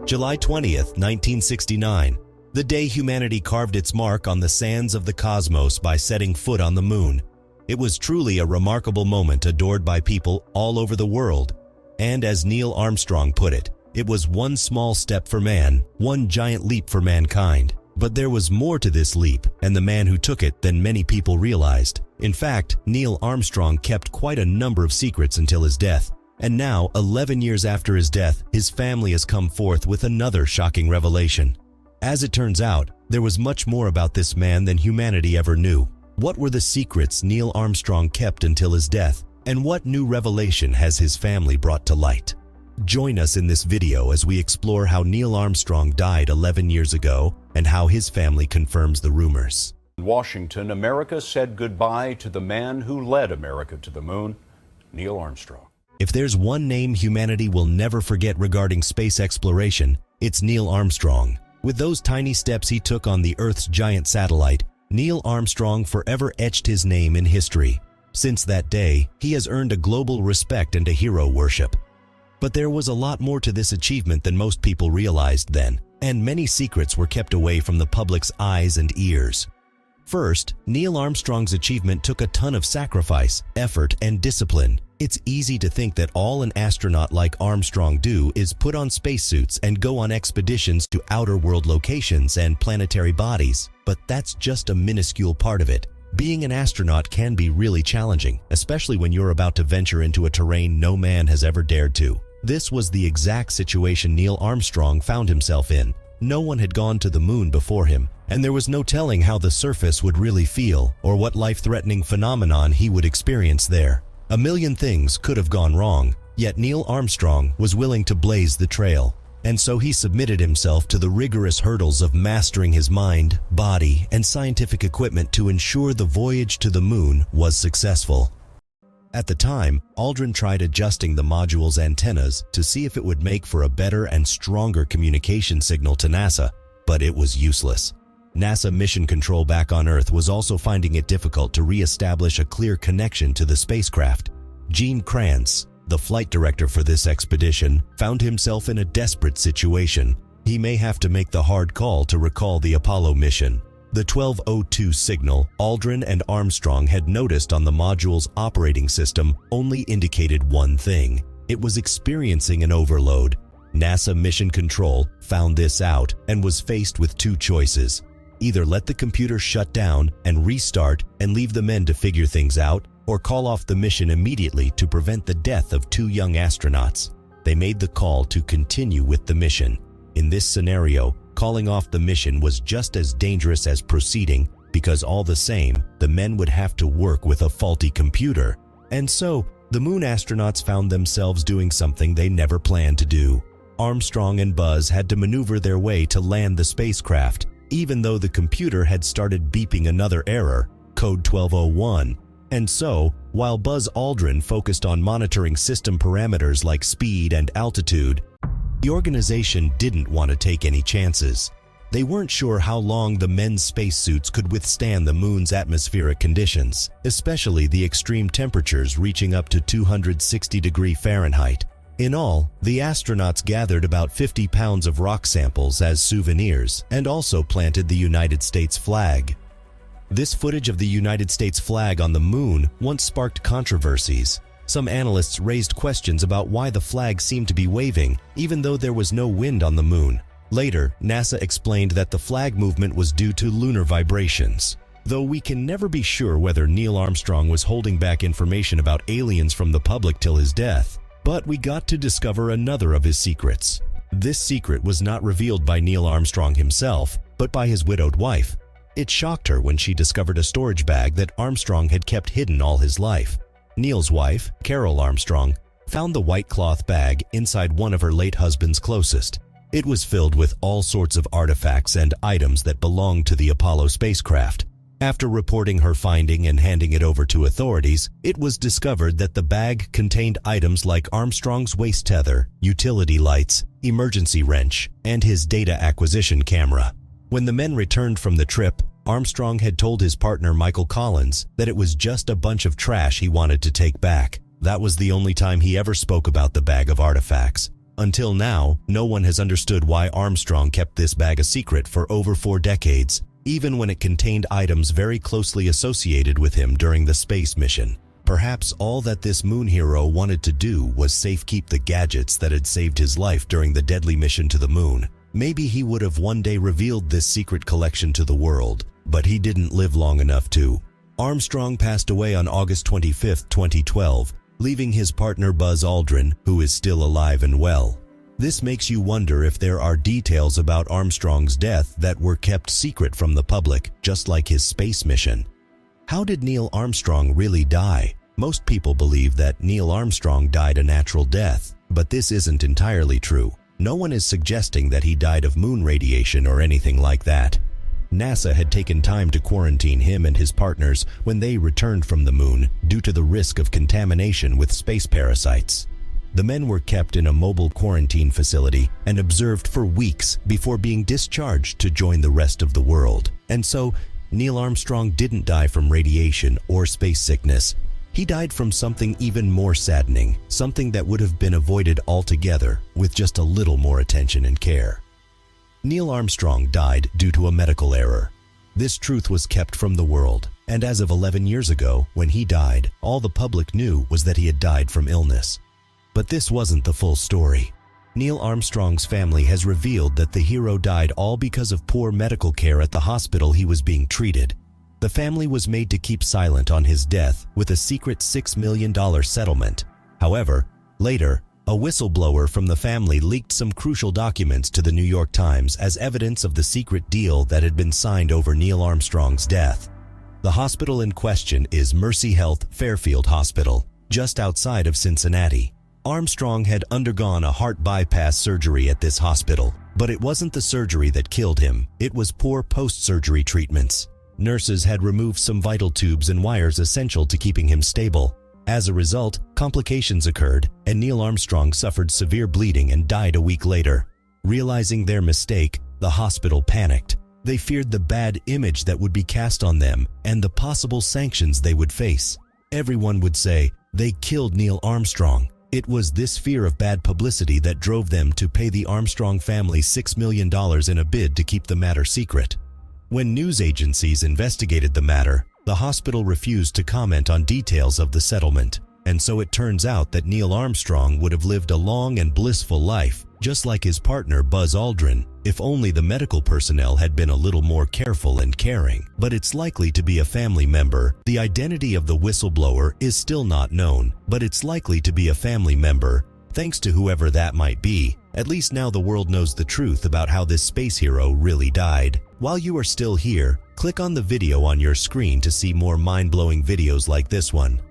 July 20th, 1969, the day humanity carved its mark on the sands of the cosmos by setting foot on the moon. It was truly a remarkable moment adored by people all over the world. And as Neil Armstrong put it, it was one small step for man, one giant leap for mankind. But there was more to this leap, and the man who took it, than many people realized. In fact, Neil Armstrong kept quite a number of secrets until his death. And now, 11 years after his death, his family has come forth with another shocking revelation. As it turns out, there was much more about this man than humanity ever knew. What were the secrets Neil Armstrong kept until his death? And what new revelation has his family brought to light? Join us in this video as we explore how Neil Armstrong died 11 years ago and how his family confirms the rumors. In Washington, America said goodbye to the man who led America to the moon, Neil Armstrong. If there's one name humanity will never forget regarding space exploration, it's Neil Armstrong. With those tiny steps he took on the Earth's giant satellite, Neil Armstrong forever etched his name in history. Since that day, he has earned a global respect and a hero worship. But there was a lot more to this achievement than most people realized then, and many secrets were kept away from the public's eyes and ears. First, Neil Armstrong's achievement took a ton of sacrifice, effort, and discipline. It's easy to think that all an astronaut like Armstrong do is put on spacesuits and go on expeditions to outer world locations and planetary bodies, but that's just a minuscule part of it. Being an astronaut can be really challenging, especially when you're about to venture into a terrain no man has ever dared to. This was the exact situation Neil Armstrong found himself in. No one had gone to the moon before him, and there was no telling how the surface would really feel or what life-threatening phenomenon he would experience there. A million things could have gone wrong, yet Neil Armstrong was willing to blaze the trail. And so he submitted himself to the rigorous hurdles of mastering his mind, body, and scientific equipment to ensure the voyage to the moon was successful. At the time, Aldrin tried adjusting the module's antennas to see if it would make for a better and stronger communication signal to NASA, but it was useless. NASA Mission Control back on Earth was also finding it difficult to re-establish a clear connection to the spacecraft. Gene Kranz, the flight director for this expedition, found himself in a desperate situation. He may have to make the hard call to recall the Apollo mission. The 1202 signal Aldrin and Armstrong had noticed on the module's operating system only indicated one thing. It was experiencing an overload. NASA Mission Control found this out and was faced with two choices. Either let the computer shut down and restart and leave the men to figure things out, or call off the mission immediately to prevent the death of two young astronauts. They made the call to continue with the mission. In this scenario, calling off the mission was just as dangerous as proceeding, because all the same, the men would have to work with a faulty computer. And so, the moon astronauts found themselves doing something they never planned to do. Armstrong and Buzz had to maneuver their way to land the spacecraft, even though the computer had started beeping another error, code 1201. And so, while Buzz Aldrin focused on monitoring system parameters like speed and altitude, the organization didn't want to take any chances. They weren't sure how long the men's spacesuits could withstand the moon's atmospheric conditions, especially the extreme temperatures reaching up to 260°F. In all, the astronauts gathered about 50 pounds of rock samples as souvenirs and also planted the United States flag. This footage of the United States flag on the moon once sparked controversies. Some analysts raised questions about why the flag seemed to be waving, even though there was no wind on the moon. Later, NASA explained that the flag movement was due to lunar vibrations. Though we can never be sure whether Neil Armstrong was holding back information about aliens from the public till his death. But we got to discover another of his secrets. This secret was not revealed by Neil Armstrong himself, but by his widowed wife. It shocked her when she discovered a storage bag that Armstrong had kept hidden all his life. Neil's wife, Carol Armstrong, found the white cloth bag inside one of her late husband's closest. It was filled with all sorts of artifacts and items that belonged to the Apollo spacecraft. After reporting her finding and handing it over to authorities, it was discovered that the bag contained items like Armstrong's waist tether, utility lights, emergency wrench, and his data acquisition camera. When the men returned from the trip, Armstrong had told his partner Michael Collins that it was just a bunch of trash he wanted to take back. That was the only time he ever spoke about the bag of artifacts. Until now, no one has understood why Armstrong kept this bag a secret for over 4 decades, even when it contained items very closely associated with him during the space mission. Perhaps all that this moon hero wanted to do was safekeep the gadgets that had saved his life during the deadly mission to the moon. Maybe he would have one day revealed this secret collection to the world, but he didn't live long enough to. Armstrong passed away on August 25, 2012, leaving his partner Buzz Aldrin, who is still alive and well. This makes you wonder if there are details about Armstrong's death that were kept secret from the public, just like his space mission. How did Neil Armstrong really die? Most people believe that Neil Armstrong died a natural death, but this isn't entirely true. No one is suggesting that he died of moon radiation or anything like that. NASA had taken time to quarantine him and his partners when they returned from the moon due to the risk of contamination with space parasites. The men were kept in a mobile quarantine facility and observed for weeks before being discharged to join the rest of the world. And so, Neil Armstrong didn't die from radiation or space sickness. He died from something even more saddening, something that would have been avoided altogether with just a little more attention and care. Neil Armstrong died due to a medical error. This truth was kept from the world, and as of 11 years ago, when he died, all the public knew was that he had died from illness. But this wasn't the full story. Neil Armstrong's family has revealed that the hero died all because of poor medical care at the hospital he was being treated. The family was made to keep silent on his death with a secret $6 million settlement. However, later, a whistleblower from the family leaked some crucial documents to the New York Times as evidence of the secret deal that had been signed over Neil Armstrong's death. The hospital in question is Mercy Health Fairfield Hospital, just outside of Cincinnati. Armstrong had undergone a heart bypass surgery at this hospital, but it wasn't the surgery that killed him. It was poor post-surgery treatments. Nurses had removed some vital tubes and wires essential to keeping him stable. As a result, complications occurred, and Neil Armstrong suffered severe bleeding and died a week later. Realizing their mistake, the hospital panicked. They feared the bad image that would be cast on them and the possible sanctions they would face. Everyone would say, "They killed Neil Armstrong." It was this fear of bad publicity that drove them to pay the Armstrong family $6 million in a bid to keep the matter secret. When news agencies investigated the matter, the hospital refused to comment on details of the settlement, and so it turns out that Neil Armstrong would have lived a long and blissful life, just like his partner Buzz Aldrin, if only the medical personnel had been a little more careful and caring. But it's likely to be a family member. The identity of the whistleblower is still not known, but it's likely to be a family member, thanks to whoever that might be. At least now the world knows the truth about how this space hero really died. While you are still here, click on the video on your screen to see more mind-blowing videos like this one.